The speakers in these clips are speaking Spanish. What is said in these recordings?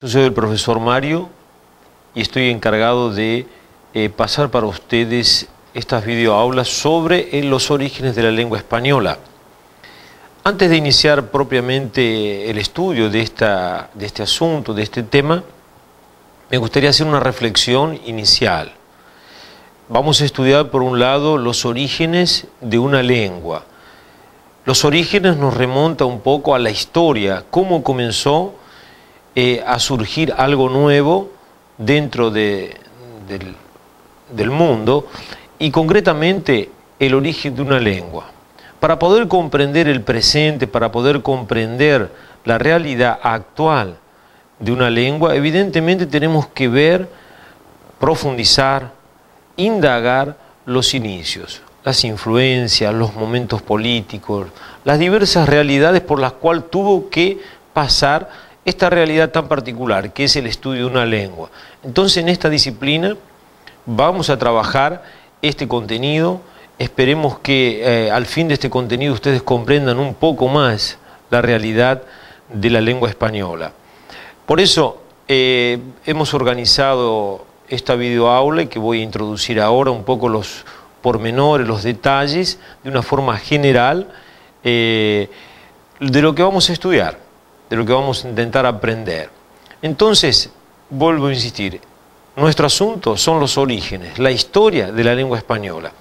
Yo soy el profesor Mario y estoy encargado de pasar para ustedes estas videoaulas sobre los orígenes de la lengua española. Antes de iniciar propiamente el estudio de este asunto, de este tema, me gustaría hacer una reflexión inicial. Vamos a estudiar por un lado los orígenes de una lengua. Los orígenes nos remontan un poco a la historia, cómo comenzó a surgir algo nuevo dentro del mundo y concretamente el origen de una lengua. Para poder comprender el presente, para poder comprender la realidad actual de una lengua, evidentemente tenemos que ver, profundizar, indagar los inicios, las influencias, los momentos políticos, las diversas realidades por las cuales tuvo que pasar esta realidad tan particular, que es el estudio de una lengua. Entonces, en esta disciplina vamos a trabajar este contenido. Esperemos que al fin de este contenido ustedes comprendan un poco más la realidad de la lengua española. Por eso hemos organizado esta videoaula que voy a introducir ahora un poco los pormenores, los detalles, de una forma general de lo que vamos a estudiar, de lo que vamos a intentar aprender. Entonces, vuelvo a insistir, nuestro asunto son los orígenes, la historia de la lengua española.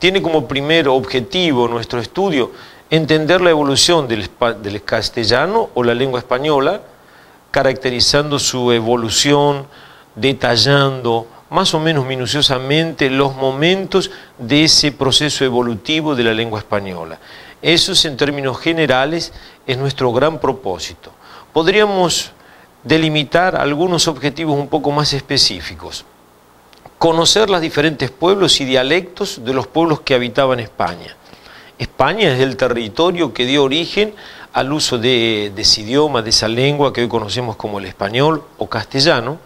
Tiene como primer objetivo nuestro estudio entender la evolución del castellano o la lengua española, caracterizando su evolución, detallando más o menos minuciosamente los momentos de ese proceso evolutivo de la lengua española. Eso, en términos generales, es nuestro gran propósito. Podríamos delimitar algunos objetivos un poco más específicos. Conocer los diferentes pueblos y dialectos de los pueblos que habitaban España. España es el territorio que dio origen al uso de ese idioma, de esa lengua que hoy conocemos como el español o castellano,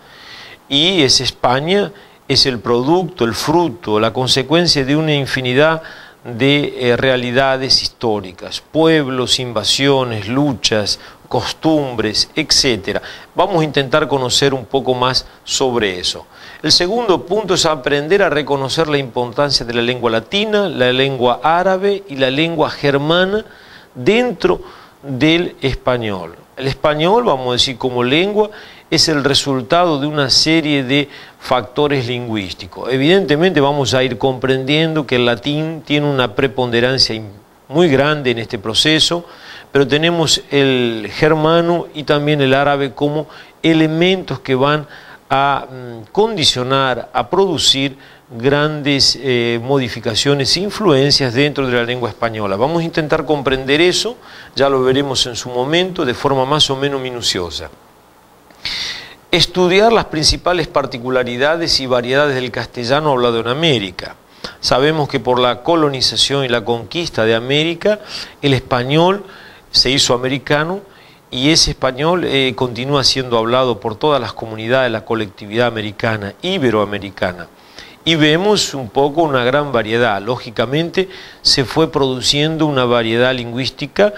y España es el producto, el fruto, la consecuencia de una infinidad de realidades históricas, pueblos, invasiones, luchas, costumbres, etc. Vamos a intentar conocer un poco más sobre eso. El segundo punto es aprender a reconocer la importancia de la lengua latina, la lengua árabe y la lengua germana dentro del español. El español, vamos a decir como lengua, es el resultado de una serie de factores lingüísticos. Evidentemente vamos a ir comprendiendo que el latín tiene una preponderancia muy grande en este proceso, pero tenemos el germano y también el árabe como elementos que van a condicionar, a producir grandes modificaciones e influencias dentro de la lengua española. Vamos a intentar comprender eso, ya lo veremos en su momento, de forma más o menos minuciosa. Estudiar las principales particularidades y variedades del castellano hablado en América. Sabemos que por la colonización y la conquista de América, el español se hizo americano y ese español continúa siendo hablado por todas las comunidades de la colectividad americana, iberoamericana. Y vemos un poco una gran variedad. Lógicamente se fue produciendo una variedad lingüística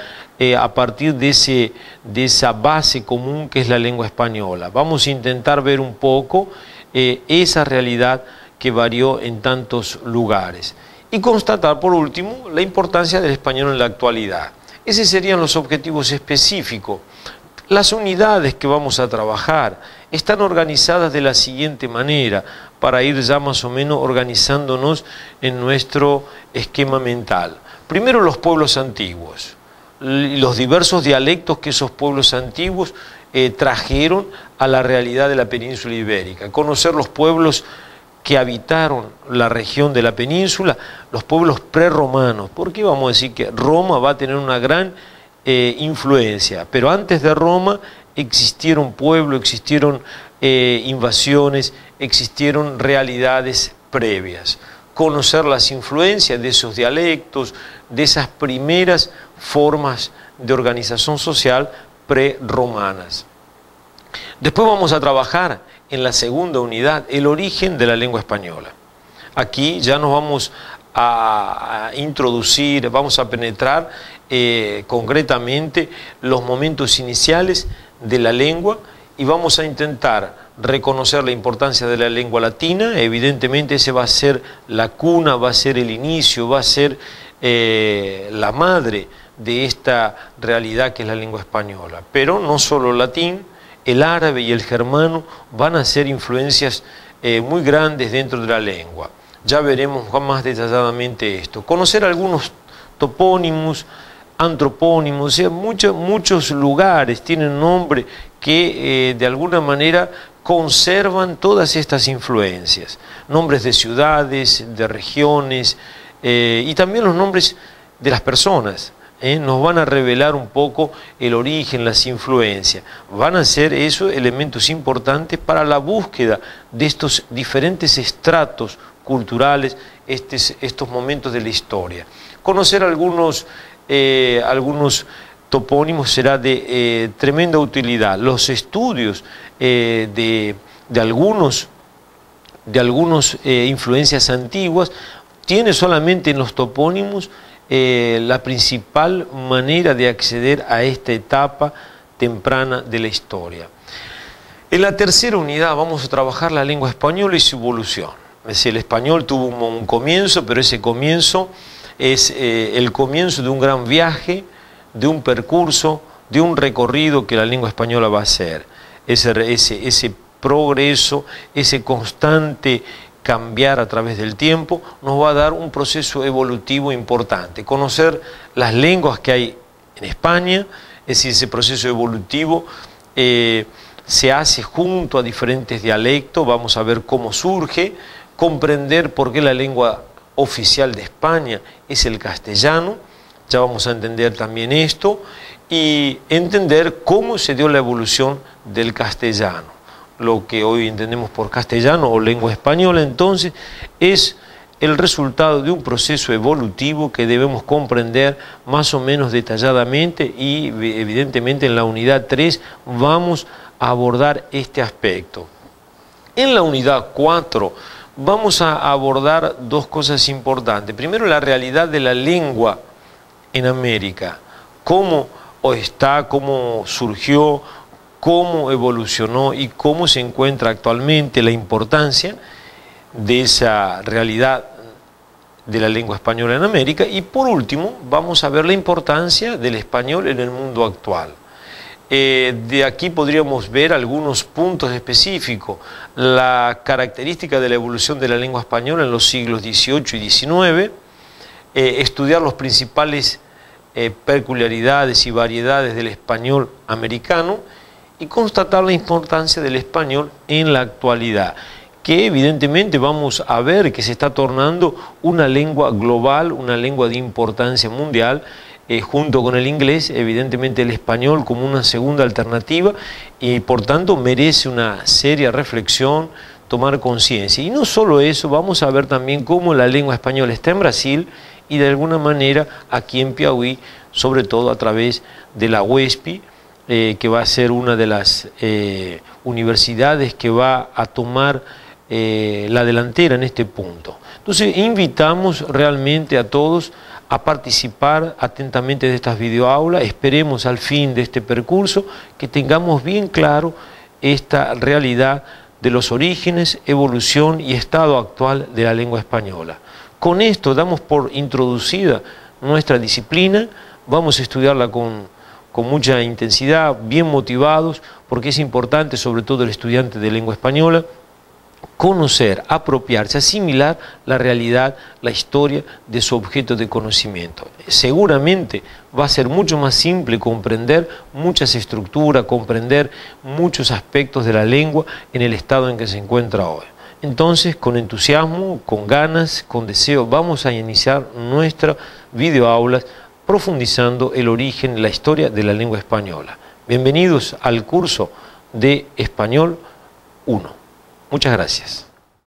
a partir de esa base común que es la lengua española. Vamos a intentar ver un poco esa realidad que varió en tantos lugares. Y constatar, por último, la importancia del español en la actualidad. Esos serían los objetivos específicos. Las unidades que vamos a trabajar están organizadas de la siguiente manera, para ir ya más o menos organizándonos en nuestro esquema mental. Primero, los pueblos antiguos, los diversos dialectos que esos pueblos antiguos trajeron a la realidad de la península ibérica. Conocer los pueblos que habitaron la región de la península, los pueblos prerromanos, porque vamos a decir que Roma va a tener una gran influencia, pero antes de Roma existieron pueblos, existieron invasiones, existieron realidades previas. Conocer las influencias de esos dialectos, de esas primeras formas de organización social prerromanas. Después vamos a trabajar en la segunda unidad, el origen de la lengua española. Aquí ya nos vamos a introducir, vamos a penetrar concretamente los momentos iniciales de la lengua y vamos a intentar reconocer la importancia de la lengua latina. Evidentemente ese va a ser la cuna, va a ser el inicio, va a ser la madre de esta realidad que es la lengua española. Pero no solo el latín, el árabe y el germano van a ser influencias muy grandes dentro de la lengua. Ya veremos más detalladamente esto. Conocer algunos topónimos, antropónimos, o sea, muchos lugares tienen nombre que de alguna manera conservan todas estas influencias. Nombres de ciudades, de regiones y también los nombres de las personas. Nos van a revelar un poco el origen, las influencias. Van a ser esos elementos importantes para la búsqueda de estos diferentes estratos culturales, estos momentos de la historia. Conocer algunos topónimos será de tremenda utilidad. Los estudios de algunos influencias antiguas tiene solamente en los topónimos la principal manera de acceder a esta etapa temprana de la historia. En la tercera unidad vamos a trabajar la lengua española y su evolución. Es decir, el español tuvo un comienzo, pero ese comienzo es el comienzo de un gran viaje, de un percurso, de un recorrido que la lengua española va a hacer. Ese progreso, ese constante cambiar a través del tiempo, nos va a dar un proceso evolutivo importante. Conocer las lenguas que hay en España, es decir, ese proceso evolutivo se hace junto a diferentes dialectos, vamos a ver cómo surge, comprender por qué la lengua oficial de España es el castellano, ya vamos a entender también esto, y entender cómo se dio la evolución del castellano. Lo que hoy entendemos por castellano o lengua española, entonces, es el resultado de un proceso evolutivo que debemos comprender más o menos detalladamente y evidentemente en la unidad 3 vamos a abordar este aspecto. En la unidad 4 vamos a abordar dos cosas importantes. Primero, la realidad de la lengua en América, cómo está, cómo surgió, cómo evolucionó y cómo se encuentra actualmente, la importancia de esa realidad de la lengua española en América. Y por último, vamos a ver la importancia del español en el mundo actual. De aquí podríamos ver algunos puntos específicos, la característica de la evolución de la lengua española en los siglos XVIII y XIX, estudiar los principales peculiaridades y variedades del español americano y constatar la importancia del español en la actualidad, que evidentemente vamos a ver que se está tornando una lengua global, una lengua de importancia mundial, junto con el inglés, evidentemente el español como una segunda alternativa y por tanto merece una seria reflexión, tomar conciencia. Y no solo eso, vamos a ver también cómo la lengua española está en Brasil y de alguna manera aquí en Piauí, sobre todo a través de la UESP, que va a ser una de las universidades que va a tomar la delantera en este punto. Entonces invitamos realmente a todos a participar atentamente de estas videoaulas. Esperemos al fin de este percurso que tengamos bien claro esta realidad de los orígenes, evolución y estado actual de la lengua española. Con esto damos por introducida nuestra disciplina, vamos a estudiarla con mucha intensidad, bien motivados, porque es importante, sobre todo el estudiante de lengua española, conocer, apropiarse, asimilar la realidad, la historia de su objeto de conocimiento. Seguramente va a ser mucho más simple comprender muchas estructuras, comprender muchos aspectos de la lengua en el estado en que se encuentra hoy. Entonces, con entusiasmo, con ganas, con deseo, vamos a iniciar nuestras videoaulas profundizando el origen, la historia de la lengua española. Bienvenidos al curso de Español 1. Muchas gracias.